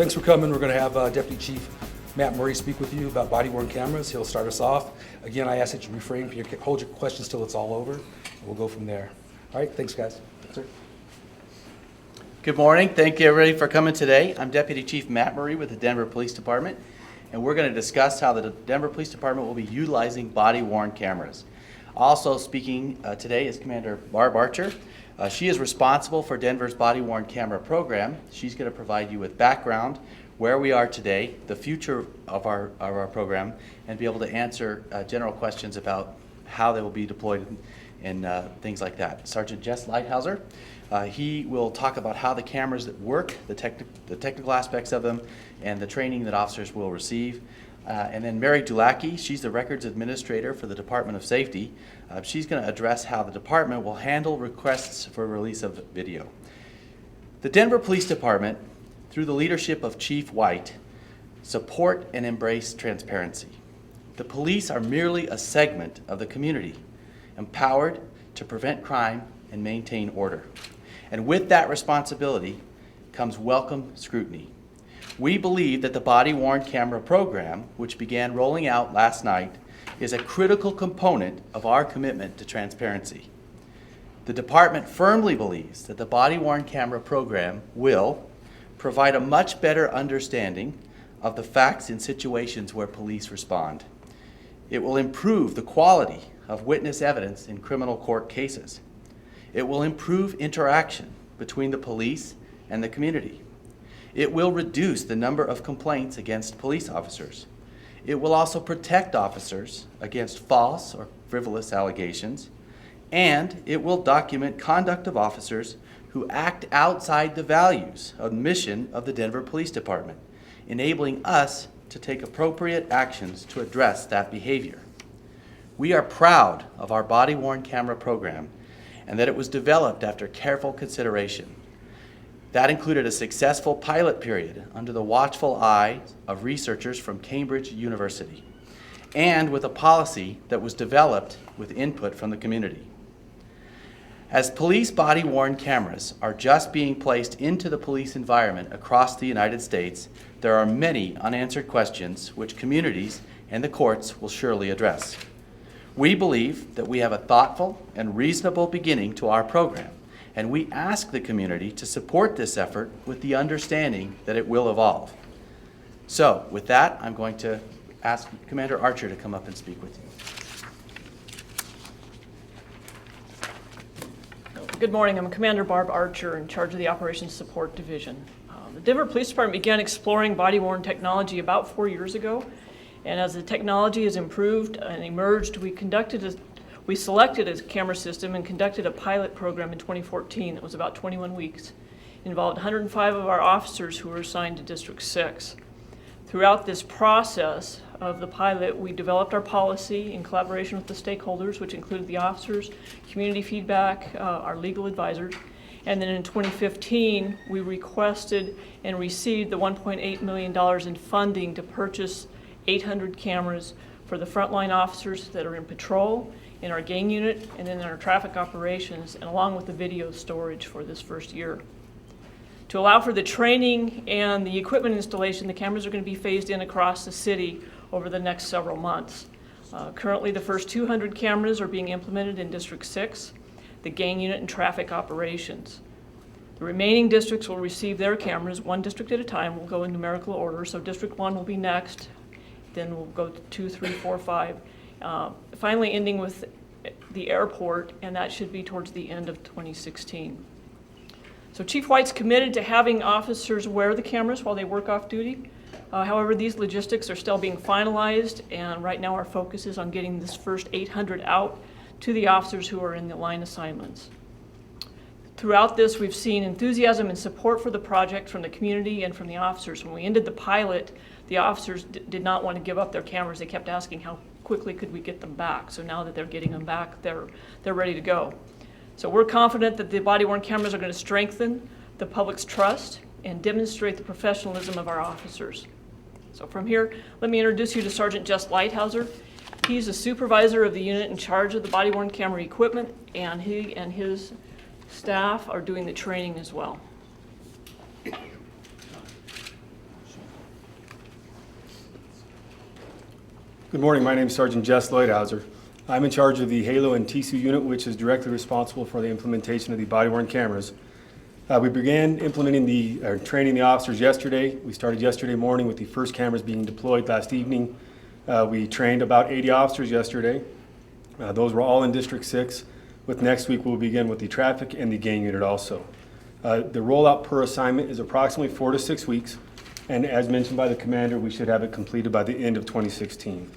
thanks for coming. We're going to have Deputy Chief Matt Murray speak with you about body-worn cameras. He'll start us off. Again, I ask that you refrain, hold your questions till it's all over, and we'll go from there. All right, thanks, guys. Sir. Good morning. Thank you, everybody, for coming today. I'm Deputy Chief Matt Murray with the Denver Police Department, and we're going to discuss how the Denver Police Department will be utilizing body-worn cameras. Also speaking today is Commander Barb Archer. She is responsible for Denver's body-worn camera program. She's going to provide you with background, where we are today, the future of our program, and be able to answer general questions about how they will be deployed and things like that. Sergeant Jess Lighthouser, he will talk about how the cameras that work, the technical aspects of them, and the training that officers will receive. And then Mary Dulacki, she's the records administrator for the Department of Safety. She's going to address how the department will handle requests for release of video. The Denver Police Department, through the leadership of Chief White, support and embrace transparency. The police are merely a segment of the community, empowered to prevent crime and maintain order. And with that responsibility comes welcome scrutiny. We believe that the body-worn camera program, which began rolling out last night, is a critical component of our commitment to transparency. The department firmly believes that the body-worn camera program will provide a much better understanding of the facts in situations where police respond. It will improve the quality of witness evidence in criminal court cases. It will improve interaction between the police and the community. It will reduce the number of complaints against police officers. It will also protect officers against false or frivolous allegations, and it will document conduct of officers who act outside the values of mission of the Denver Police Department, enabling us to take appropriate actions to address that behavior. We are proud of our body-worn camera program and that it was developed after careful consideration. That included a successful pilot period under the watchful eye of researchers from Cambridge University, and with a policy that was developed with input from the community. As police body-worn cameras are just being placed into the police environment across the United States, there are many unanswered questions which communities and the courts will surely address. We believe that we have a thoughtful and reasonable beginning to our program, and we ask the community to support this effort with the understanding that it will evolve. So, with that, I'm going to ask Commander Archer to come up and speak with you. Good morning. I'm Commander Barb Archer, in charge of the Operations Support Division. The Denver Police Department began exploring body-worn technology about 4 years ago, and as the technology has improved and emerged, we selected a camera system and conducted a pilot program in 2014 that was about 21 weeks. It involved 105 of our officers who were assigned to District 6. Throughout this process of the pilot, we developed our policy in collaboration with the stakeholders, which included the officers, community feedback, our legal advisors. And then in 2015, we requested and received the $1.8 million in funding to purchase 800 cameras for the frontline officers that are in patrol, in our gang unit, and in our traffic operations, and along with the video storage for this first year. To allow for the training and the equipment installation, the cameras are going to be phased in across the city over the next several months. Currently, the first 200 cameras are being implemented in District 6, the gang unit and traffic operations. The remaining districts will receive their cameras, one district at a time. We'll go in numerical order, so District 1 will be next, then we'll go to 2, 3, 4, 5, finally ending with the airport, and that should be towards the end of 2016. So Chief White's committed to having officers wear the cameras while they work off duty. However, these logistics are still being finalized, and right now our focus is on getting this first 800 out to the officers who are in the line assignments. Throughout this, we've seen enthusiasm and support for the project from the community and from the officers. When we ended the pilot, the officers did not want to give up their cameras. They kept asking how quickly could we get them back. So now that they're getting them back, they're ready to go. So we're confident that the body-worn cameras are going to strengthen the public's trust and demonstrate the professionalism of our officers. So from here, let me introduce you to Sergeant Jess Lighthouser. He's the supervisor of the unit in charge of the body-worn camera equipment, and he and his staff are doing the training as well. Good morning. My name is Sergeant Jess Lloydhauser. I'm in charge of the HALO and TSU unit, which is directly responsible for the implementation of the body-worn cameras. We began implementing training the officers yesterday. We started yesterday morning with the first cameras being deployed last evening. We trained about 80 officers yesterday. Those were all in District 6. With next week, we'll begin with the traffic and the gang unit also. The rollout per assignment is approximately 4 to 6 weeks, and as mentioned by the commander, we should have it completed by the end of 2016.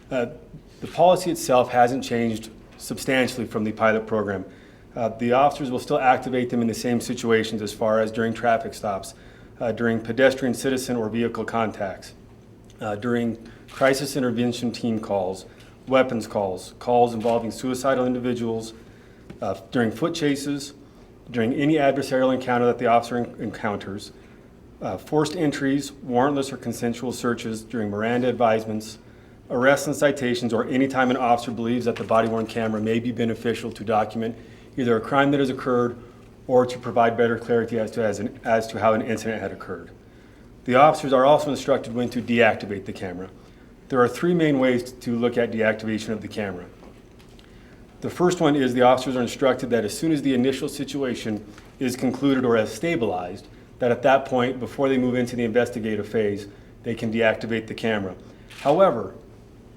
The policy itself hasn't changed substantially from the pilot program. The officers will still activate them in the same situations as far as during traffic stops, during pedestrian, citizen, or vehicle contacts, during crisis intervention team calls, weapons calls, calls involving suicidal individuals, during foot chases, during any adversarial encounter that the officer encounters, forced entries, warrantless or consensual searches during Miranda advisements, arrests and citations, or any time an officer believes that the body-worn camera may be beneficial to document either a crime that has occurred or to provide better clarity as to how an incident had occurred. The officers are also instructed when to deactivate the camera. There are 3 main ways to look at deactivation of the camera. The first one is the officers are instructed that as soon as the initial situation is concluded or has stabilized, that at that point, before they move into the investigative phase, they can deactivate the camera. However,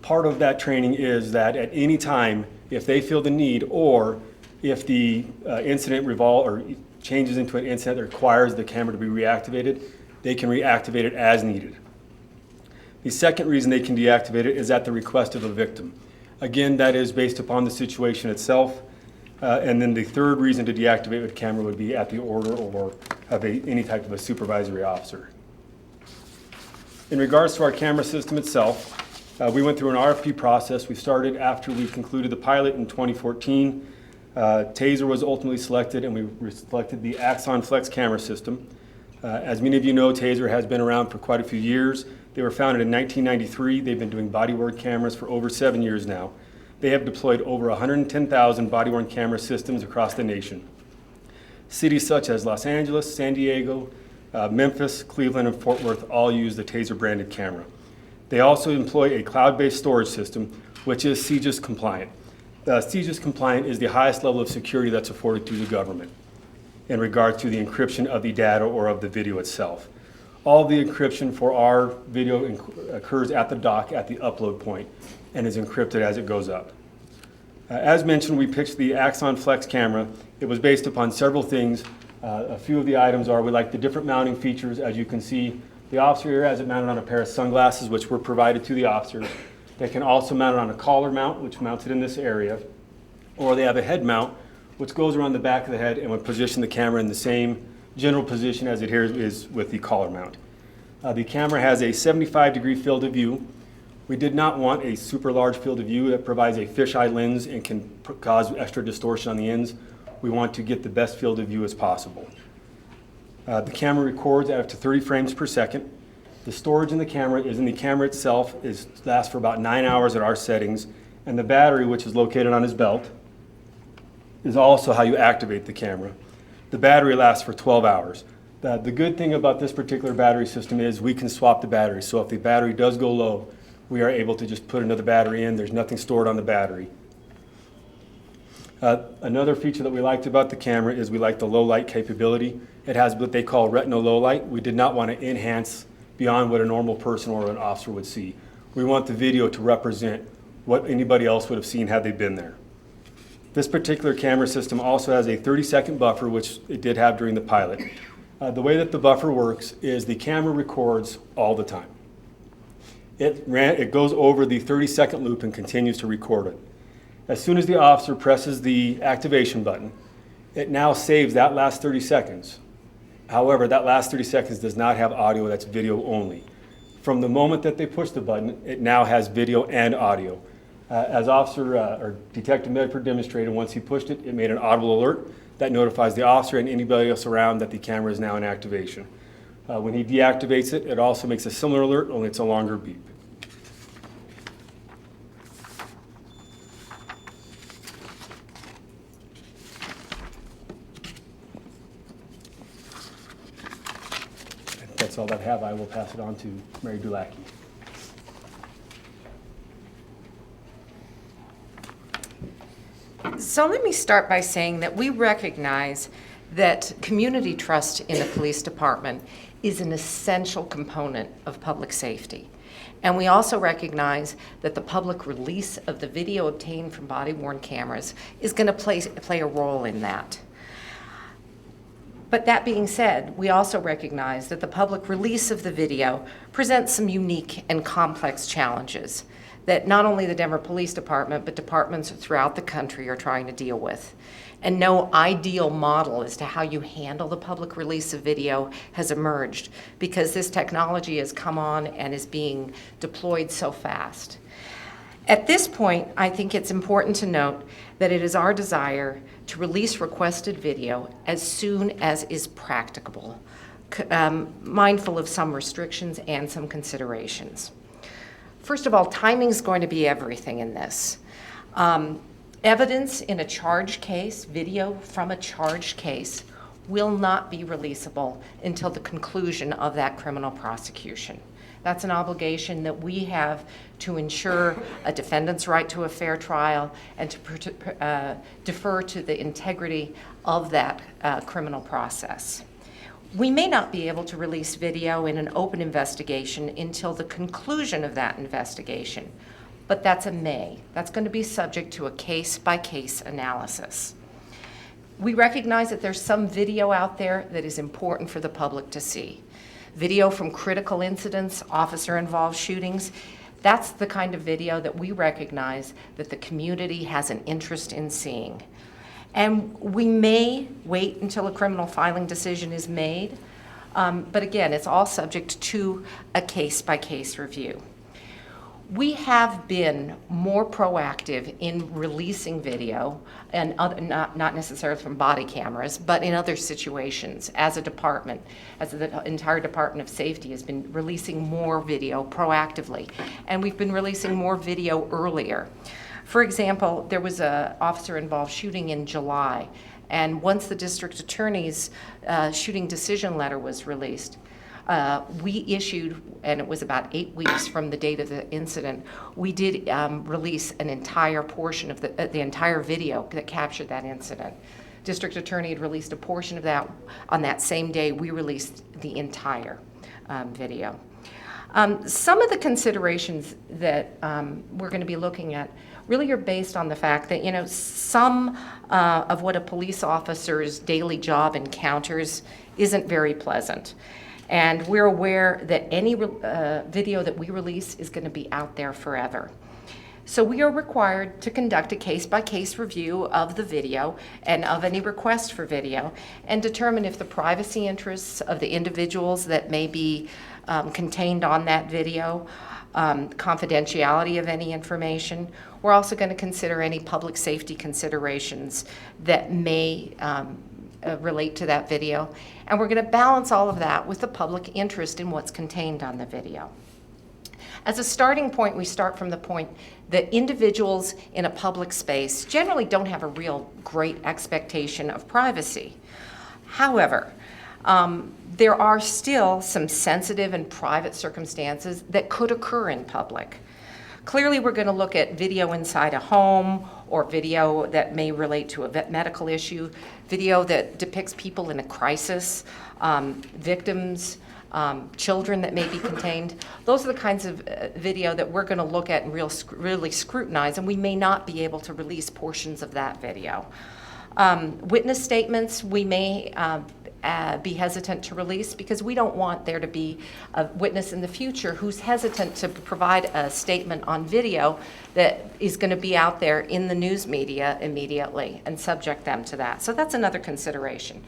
part of that training is that at any time, if they feel the need, or if the incident changes into an incident that requires the camera to be reactivated, they can reactivate it as needed. The second reason they can deactivate it is at the request of the victim. Again, that is based upon the situation itself. And then the third reason to deactivate the camera would be at the order or of any type of a supervisory officer. In regards to our camera system itself, we went through an RFP process. We started after we concluded the pilot in 2014. TASER was ultimately selected, and we selected the Axon Flex camera system. As many of you know, TASER has been around for quite a few years. They were founded in 1993. They've been doing body-worn cameras for over 7 years now. They have deployed over 110,000 body-worn camera systems across the nation. Cities such as Los Angeles, San Diego, Memphis, Cleveland, and Fort Worth all use the TASER branded camera. They also employ a cloud-based storage system, which is CJIS compliant. CJIS compliant is the highest level of security that's afforded to the government in regard to the encryption of the data or of the video itself. All the encryption for our video occurs at the dock at the upload point and is encrypted as it goes up. As mentioned, we pitched the Axon Flex camera. It was based upon several things. A few of the items are, we like the different mounting features. As you can see, the officer here has it mounted on a pair of sunglasses, which were provided to the officers. They can also mount it on a collar mount, which mounts it in this area, or they have a head mount, which goes around the back of the head and would position the camera in the same general position as it here is with the collar mount. The camera has a 75-degree field of view. We did not want a super large field of view that provides a fisheye lens and can cause extra distortion on the ends. We want to get the best field of view as possible. The camera records at up to 30 frames per second. The storage in the camera is in the camera itself, lasts for about 9 hours at our settings, and the battery, which is located on his belt, is also how you activate the camera. The battery lasts for 12 hours. The good thing about this particular battery system is we can swap the battery. So if the battery does go low, we are able to just put another battery in. There's nothing stored on the battery. Another feature that we liked about the camera is we like the low light capability. It has what they call retinal low light. We did not want to enhance beyond what a normal person or an officer would see. We want the video to represent what anybody else would have seen had they been there. This particular camera system also has a 30-second buffer, which it did have during the pilot. The way that the buffer works is the camera records all the time. It goes over the 30-second loop and continues to record it. As soon as the officer presses the activation button, it now saves that last 30 seconds. However, that last 30 seconds does not have audio, that's video only. From the moment that they push the button, it now has video and audio. As Officer or Detective Medford demonstrated, once he pushed it, it made an audible alert that notifies the officer and anybody else around that the camera is now in activation. When he deactivates it, it also makes a similar alert, only it's a longer beep. That's all that I have. I will pass it on to Mary Dulacki. So let me start by saying that we recognize that community trust in the police department is an essential component of public safety. And we also recognize that the public release of the video obtained from body-worn cameras is going to play a role in that. But that being said, we also recognize that the public release of the video presents some unique and complex challenges that not only the Denver Police Department, but departments throughout the country are trying to deal with. And no ideal model as to how you handle the public release of video has emerged, because this technology has come on and is being deployed so fast. At this point, I think it's important to note that it is our desire to release requested video as soon as is practicable, mindful of some restrictions and some considerations. First of all, timing is going to be everything in this. Evidence in a charged case, video from a charged case, will not be releasable until the conclusion of that criminal prosecution. That's an obligation that we have to ensure a defendant's right to a fair trial and to defer to the integrity of that criminal process. We may not be able to release video in an open investigation until the conclusion of that investigation, but that's a may. That's going to be subject to a case-by-case analysis. We recognize that there's some video out there that is important for the public to see. Video from critical incidents, officer-involved shootings, that's the kind of video that we recognize that the community has an interest in seeing. And we may wait until a criminal filing decision is made, but again, it's all subject to a case-by-case review. We have been more proactive in releasing video, and not necessarily from body cameras, but in other situations as a department, as the entire Department of Safety has been releasing more video proactively. And we've been releasing more video earlier. For example, there was an officer-involved shooting in July, and once the district attorney's shooting decision letter was released, we issued, and it was about 8 weeks from the date of the incident, we did release an entire portion of the entire video that captured that incident. District attorney had released a portion of that. On that same day, we released the entire video. Some of the considerations that we're going to be looking at really are based on the fact that, you know, some of what a police officer's daily job encounters isn't very pleasant. And we're aware that any video that we release is going to be out there forever. So we are required to conduct a case-by-case review of the video and of any request for video and determine if the privacy interests of the individuals that may be contained on that video, confidentiality of any information. We're also going to consider any public safety considerations that may relate to that video. And we're going to balance all of that with the public interest in what's contained on the video. As a starting point, we start from the point that individuals in a public space generally don't have a real great expectation of privacy. However, there are still some sensitive and private circumstances that could occur in public. Clearly, we're going to look at video inside a home or video that may relate to a medical issue, video that depicts people in a crisis, victims, children that may be contained. Those are the kinds of video that we're going to look at and really scrutinize, and we may not be able to release portions of that video. Witness statements, we may be hesitant to release because we don't want there to be a witness in the future who's hesitant to provide a statement on video that is going to be out there in the news media immediately and subject them to that. So that's another consideration.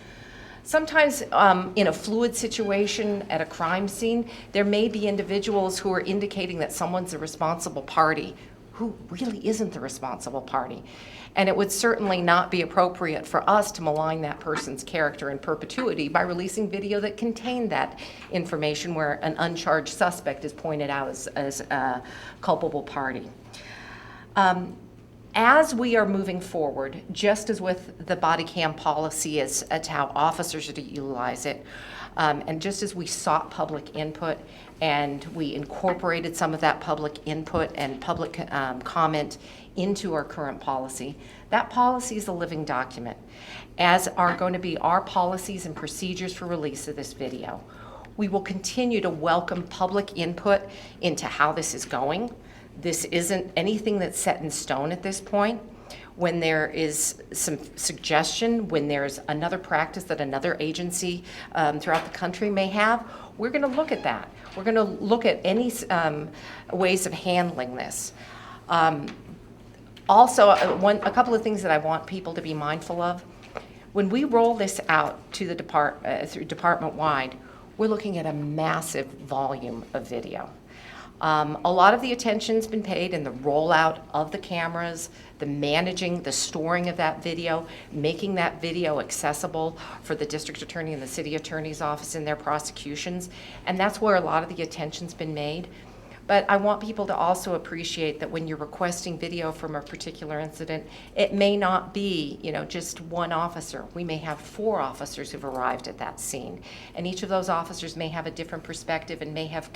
Sometimes in a fluid situation at a crime scene, there may be individuals who are indicating that someone's the responsible party who really isn't the responsible party. And it would certainly not be appropriate for us to malign that person's character in perpetuity by releasing video that contained that information where an uncharged suspect is pointed out as a culpable party. As we are moving forward, just as with the body cam policy as to how officers are to utilize it, And just as we sought public input and we incorporated some of that public input and public comment into our current policy, that policy is a living document, as are going to be our policies and procedures for release of this video. We will continue to welcome public input into how this is going. This isn't anything that's set in stone at this point. When there is some suggestion, when there's another practice that another agency throughout the country may have, we're going to look at that. We're going to look at any ways of handling this. Also, a couple of things that I want people to be mindful of. When we roll this out to the department-wide, we're looking at a massive volume of video. A lot of the attention's been paid in the rollout of the cameras, the managing, the storing of that video, making that video accessible for the district attorney and the city attorney's office in their prosecutions, and that's where a lot of the attention's been made. But I want people to also appreciate that when you're requesting video from a particular incident, it may not be, just one officer. We may have 4 officers who've arrived at that scene. And each of those officers may have a different perspective and may have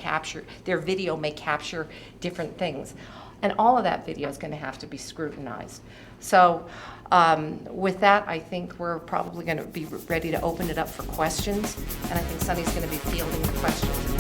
their video may capture different things. And all of that video is going to have to be scrutinized. So with that, I think we're probably going to be ready to open it up for questions. And I think Sunny's going to be fielding the questions.